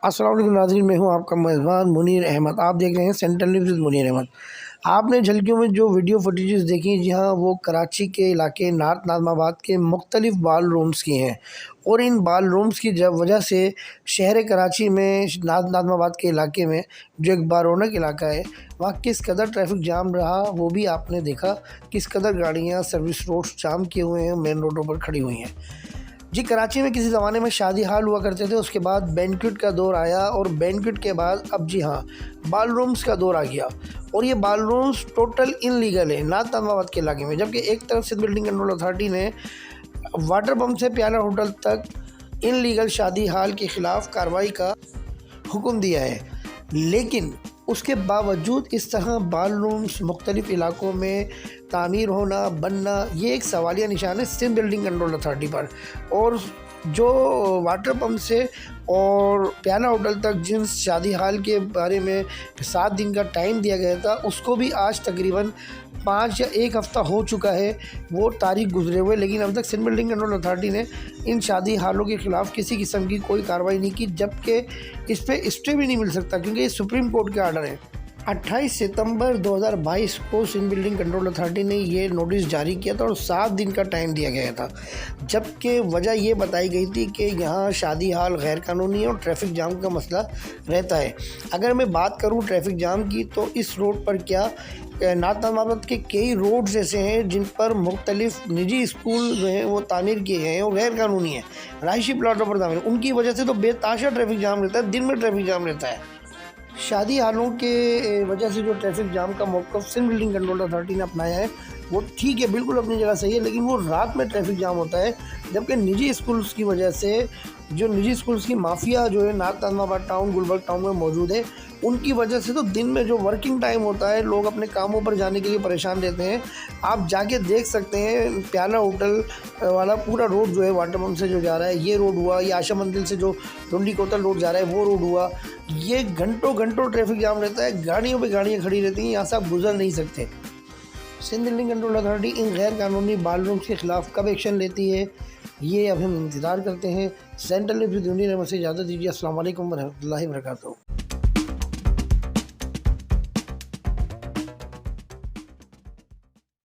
अस्सलाम वालेकुम नाज़रीन, मैं हूं आपका मेज़बान मुनीर अहमद। आप देख रहे हैं central news with Munir Ahmed. आपने झलकियों में जो वीडियो फुटेजेस देखी, जहां वो कराची के इलाके नॉर्थ नाज़िमाबाद के मुख्तलिफ बाल रूम्स की हैं और इन बाल रूम्स की वजह से शहर कराची में नॉर्थ नाज़िमाबाद के इलाके में जो एक बारौनक इलाका है, वहाँ किस कदर ट्रैफिक जाम रहा वो भी आपने देखा। किस कदर गाड़ियाँ सर्विस रोड्स जाम किए हुए हैं, मेन रोडों पर खड़ी हुई हैं। जी, कराची में किसी ज़माने में शादी हाल हुआ करते थे, उसके बाद बैंक्वेट का दौर आया और बैंक्वेट के बाद अब जी हाँ बाल रूम्स का दौर आ गया। और ये बाल रूम्स टोटल इनलीगल है नॉर्थ नाज़िमाबाद के इलाके में। जबकि एक तरफ से बिल्डिंग कंट्रोल अथॉरिटी ने वाटर पम्प से प्याला होटल तक इनलीगल शादी हाल के ख़िलाफ़ कार्रवाई का हुक्म दिया है, लेकिन उसके बावजूद इस तरह बाल रूम्स मुख्तलिफ़ इलाकों में तामीर होना, बनना, ये एक सवालिया निशान है सिंध बिल्डिंग कंट्रोल अथॉरिटी पर। और जो वाटर पंप से और प्याला होटल तक जिन शादी हाल के बारे में 7 दिन का टाइम दिया गया था, उसको भी आज तकरीबन 5 या 1 हफ़्ता हो चुका है वो तारीख गुजरे हुए, लेकिन अब तक सिंध बिल्डिंग कंट्रोल अथॉरिटी ने इन शादी हालों के ख़िलाफ़ किसी किस्म की कोई कार्रवाई नहीं की। जबकि इस पर स्टे भी नहीं मिल सकता क्योंकि ये सुप्रीम कोर्ट के आर्डर है। 28 सितंबर 2022 को सिंध बिल्डिंग कंट्रोल अथॉरिटी ने ये नोटिस जारी किया था और 7 दिन का टाइम दिया गया था। जबकि वजह ये बताई गई थी कि यहाँ शादी हाल गैर कानूनी है और ट्रैफिक जाम का मसला रहता है। अगर मैं बात करूँ ट्रैफिक जाम की, तो इस रोड पर क्या नॉर्थ नाज़िमाबाद के कई रोड्स ऐसे हैं जिन पर मुख्तलिफ निजी स्कूल जो हैं वो तामीर किए गए हैं और गैर कानूनी है, रहायशी प्लाटों पर तामीर। उनकी वजह से तो बेताशा ट्रैफिक जाम रहता है, दिन में ट्रैफिक जाम रहता है। शादी हालों के वजह से जो ट्रैफिक जाम का मौक़िफ़ सिंध बिल्डिंग कंट्रोल अथॉरिटी ने अपनाया है वो ठीक है, बिल्कुल अपनी जगह सही है, लेकिन वो रात में ट्रैफिक जाम होता है। जबकि निजी स्कूल्स की वजह से जो निजी स्कूल्स की माफिया जो है north Nazimabad town, Gulberg town में मौजूद है, उनकी वजह से तो दिन में जो वर्किंग टाइम होता है, लोग अपने कामों पर जाने के लिए परेशान रहते हैं। आप जाके देख सकते हैं प्याला होटल वाला पूरा रोड जो है वाटर पम्प से जो जा रहा है, ये रोड हुआ, ये आशा मंदिर से जो टुंडी कोतल रोड जा रहा है वो रोड हुआ, ये घंटों घंटों ट्रैफिक जाम रहता है, गाड़ियों पे गाड़ियाँ खड़ी रहती हैं, यहाँ से आप गुजर नहीं सकते। सिंध बिल्डिंग कंट्रोल अथॉरिटी इन गैर कानूनी बाल रूम्स के ख़िलाफ़ कब एक्शन लेती है, ये अब हम इंतज़ार करते हैं। Central news with Munir Ahmed से इजाज़त दीजिए। अस्सलाम वालेकुम व रहमतुल्लाहि व बरकातहू।